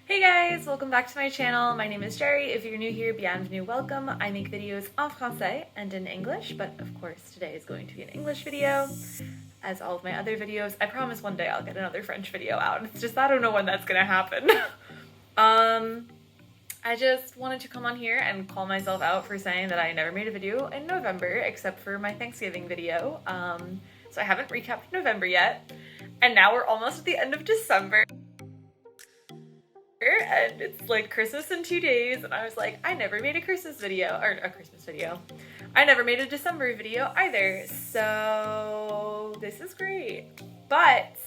Hey guys, welcome back to my channel. My name is Jerry. If you're new here, bienvenue, welcome. I make videos en français and in English, but of course today is going to be an English video, as all of my other videos. I promise one day I'll get another French video out. It's just I don't know when that's gonna happen. I just wanted to come on here and call myself out for saying that I never made a video in November except for my Thanksgiving video. So I haven't recapped November yet, and now we're almost at the end of December. And it's like Christmas in 2 days, and I was like, I never made a Christmas video, or a Christmas video. I never made a December video either, so this is great. But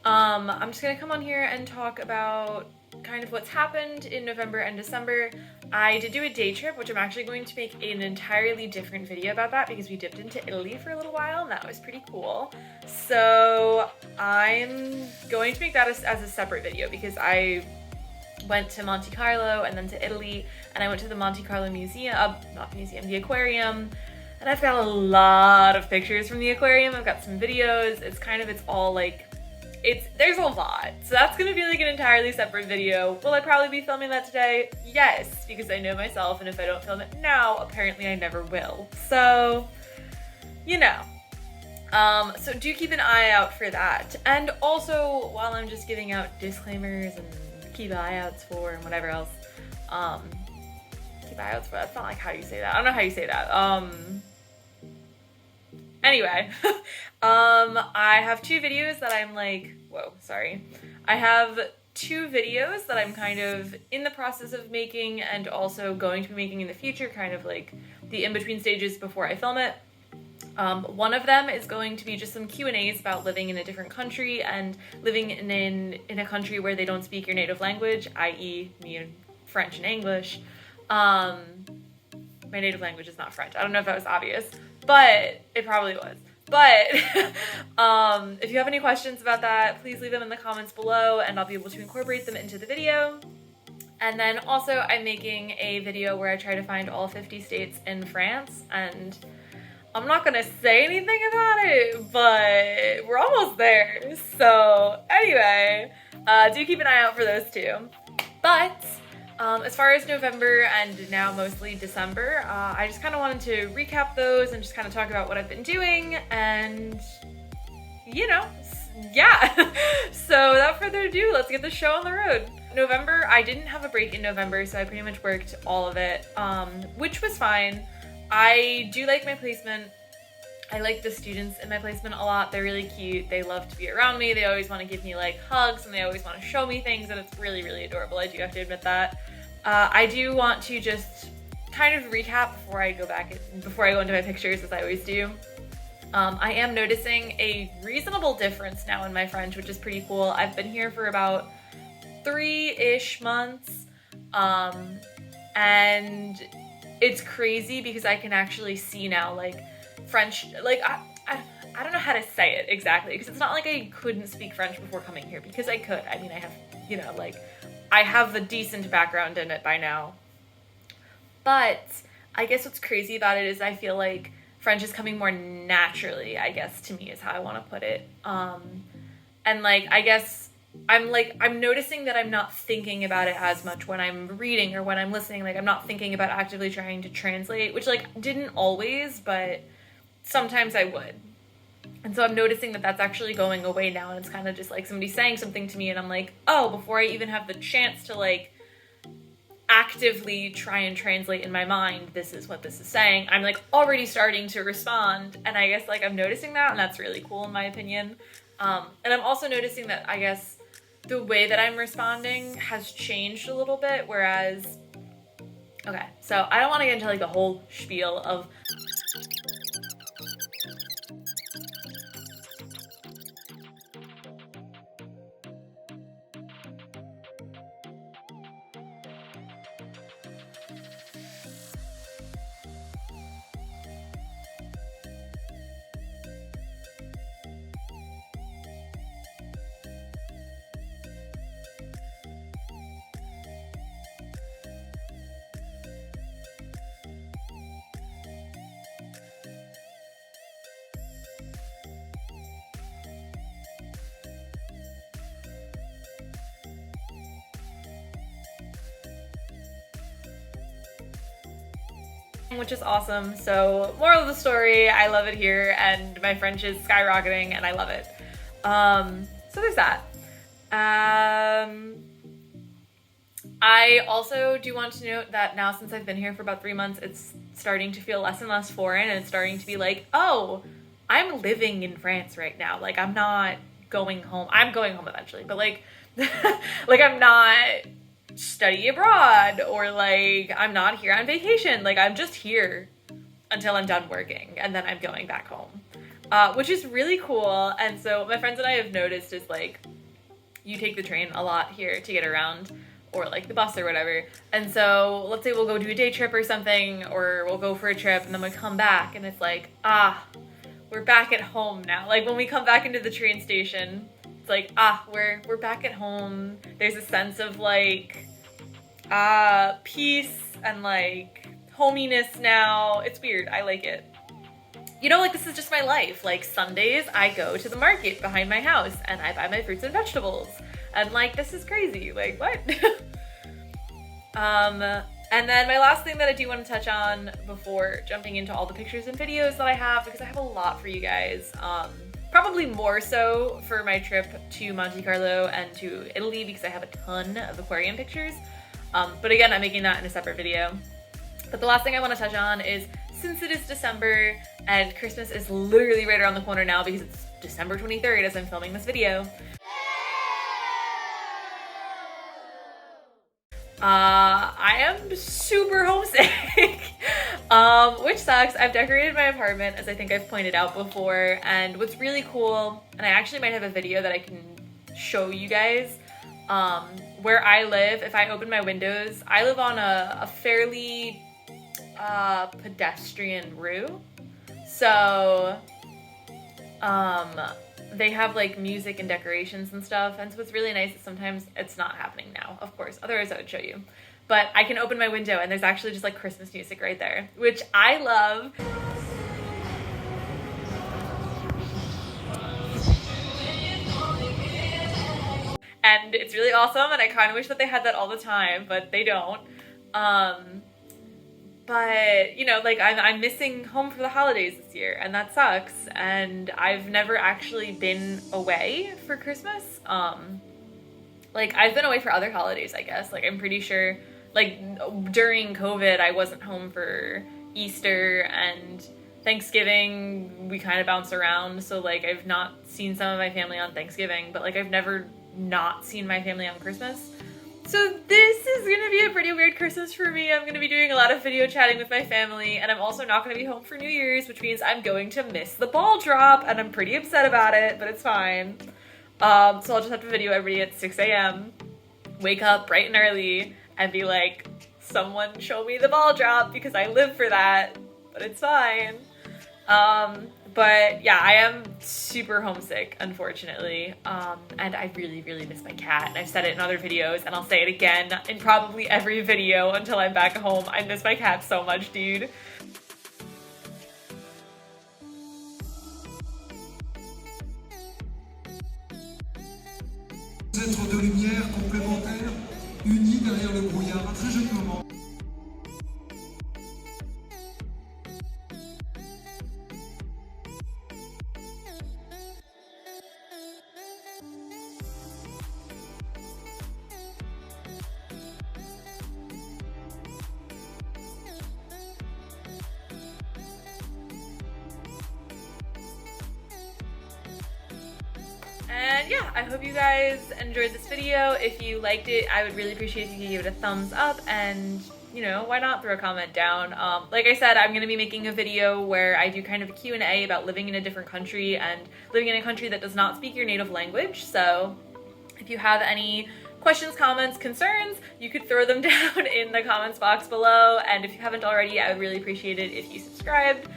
I'm just gonna come on here and talk about kind of what's happened in November and December. I did do a day trip, which I'm actually going to make an entirely different video about that because we dipped into Italy for a little while and that was pretty cool. So I'm going to make that as a separate video because I went to Monte Carlo and then to Italy, and I went to the Monte Carlo museum, the aquarium, and I've got a lot of pictures from the aquarium. I've got some videos. It's all like, there's a lot. So that's gonna be like an entirely separate video. Will I probably be filming that today? Yes, because I know myself, and if I don't film it now, apparently I never will. So, you know. So do keep an eye out for that. And also, while I'm just giving out disclaimers and keep eye outs for and whatever else, keep eye outs for, that's not like how you say that. I don't know how you say that. Anyway, I have two videos that I'm like, I have two videos that I'm kind of in the process of making and also going to be making in the future, kind of like the in-between stages before I film it. One of them is going to be just some Q&As about living in a different country and living in a country where they don't speak your native language, i.e. me and French and English. My native language is not French. I don't know if that was obvious, but it probably was. But if you have any questions about that, please leave them in the comments below and I'll be able to incorporate them into the video. And then also I'm making a video where I try to find all 50 states in France, and I'm not gonna say anything about it, but we're almost there. So anyway, do keep an eye out for those two. But as far as November and now mostly December, I just kind of wanted to recap those and just kind of talk about what I've been doing and, you know, yeah. So without further ado, let's get the show on the road. November, I didn't have a break in November, so I pretty much worked all of it, which was fine. I do like my placement. I like the students in my placement a lot. They're really cute. They love to be around me. They always want to give me like hugs and they always want to show me things, and it's really, really adorable. I do have to admit that. I do want to just kind of recap before I go into my pictures, as I always do. I am noticing a reasonable difference now in my French, which is pretty cool. I've been here for about 3-ish months, and it's crazy because I can actually see now, like, French, like, I don't know how to say it exactly, because it's not like I couldn't speak French before coming here, because I could. I mean, I have, you know, like, I have a decent background in it by now. But I guess what's crazy about it is I feel like French is coming more naturally, I guess, to me is how I want to put it. And, like, I guess I'm noticing that I'm not thinking about it as much when I'm reading or when I'm listening. Like, I'm not thinking about actively trying to translate, which, like, didn't always, but sometimes I would. And so I'm noticing that that's actually going away now, and it's kind of just like somebody saying something to me and I'm like, oh, before I even have the chance to, like, actively try and translate in my mind, this is what this is saying, I'm, like, already starting to respond. And I guess, like, I'm noticing that, and that's really cool in my opinion. And I'm also noticing that, I guess, the way that I'm responding has changed a little bit, whereas, okay, so I don't want to get into, like, the whole spiel of which is awesome. So moral of the story, I love it here and my French is skyrocketing and I love it. So there's that. I also do want to note that now, since I've been here for about 3 months, it's starting to feel less and less foreign, and it's starting to be like, oh, I'm living in France right now. Like, I'm not going home. I'm going home eventually, but like, like I'm not study abroad, or like I'm not here on vacation. Like, I'm just here until I'm done working, and then I'm going back home, which is really cool. And so my friends and I have noticed is like, you take the train a lot here to get around, or like the bus or whatever. And so let's say we'll go do a day trip or something, or we'll go for a trip and then we come back and it's like, we're back at home now. Like when we come back into the train station, it's like, we're back at home. There's a sense of like, peace and like hominess now. It's weird. I like it. You know, like this is just my life. Like Sundays I go to the market behind my house and I buy my fruits and vegetables. And like, this is crazy. Like, what? And then my last thing that I do want to touch on before jumping into all the pictures and videos that I have, because I have a lot for you guys, probably more so for my trip to Monte Carlo and to Italy, because I have a ton of aquarium pictures. But again, I'm making that in a separate video. But the last thing I want to touch on is, since it is December and Christmas is literally right around the corner now, because it's December 23rd as I'm filming this video, I am super homesick, which sucks. I've decorated my apartment, as I think I've pointed out before, and what's really cool, and I actually might have a video that I can show you guys, where I live. If I open my windows, I live on a fairly pedestrian route, so they have like music and decorations and stuff, and so it's really nice that sometimes it's not happening now, of course, otherwise I would show you. But I can open my window and there's actually just like Christmas music right there, which I love. And it's really awesome, and I kind of wish that they had that all the time, but they don't. But, you know, like, I'm missing home for the holidays this year, and that sucks, and I've never actually been away for Christmas. Like, I've been away for other holidays, I guess. Like, I'm pretty sure, like, during COVID, I wasn't home for Easter and Thanksgiving. We kind of bounce around, so, like, I've not seen some of my family on Thanksgiving, but, like, I've never not seen my family on Christmas. So this is gonna be a pretty weird Christmas for me. I'm gonna be doing a lot of video chatting with my family, and I'm also not gonna be home for New Year's, which means I'm going to miss the ball drop, and I'm pretty upset about it, but it's fine. So I'll just have to video everybody at 6 a.m., wake up bright and early, and be like, someone show me the ball drop, because I live for that, but it's fine. But yeah, I am super homesick, unfortunately, and I really, really miss my cat, and I've said it in other videos, and I'll say it again in probably every video until I'm back home. I miss my cat so much, dude. Êtres de lumière complémentaires, unis derrière le brouillard, un très joli moment. And yeah, I hope you guys enjoyed this video. If you liked it, I would really appreciate if you could give it a thumbs up, and you know, why not throw a comment down. Like I said, I'm going to be making a video where I do kind of a Q&A about living in a different country and living in a country that does not speak your native language. So if you have any questions, comments, concerns, you could throw them down in the comments box below. And if you haven't already, I would really appreciate it if you subscribed.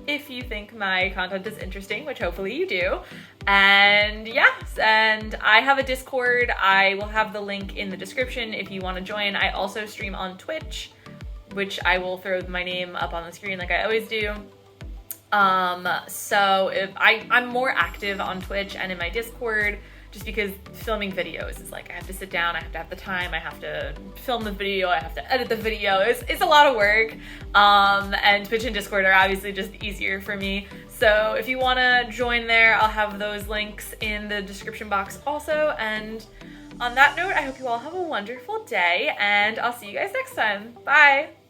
If you think my content is interesting, which hopefully you do. And yes, and I have a Discord. I will have the link in the description if you want to join. I also stream on Twitch, which I will throw my name up on the screen like I always do. So if I'm more active on Twitch and in my Discord. just because filming videos is like, I have to sit down, I have to have the time, I have to film the video, I have to edit the video. It's a lot of work. And Twitch and Discord are obviously just easier for me. So if you want to join there, I'll have those links in the description box also. And on that note, I hope you all have a wonderful day, and I'll see you guys next time. Bye!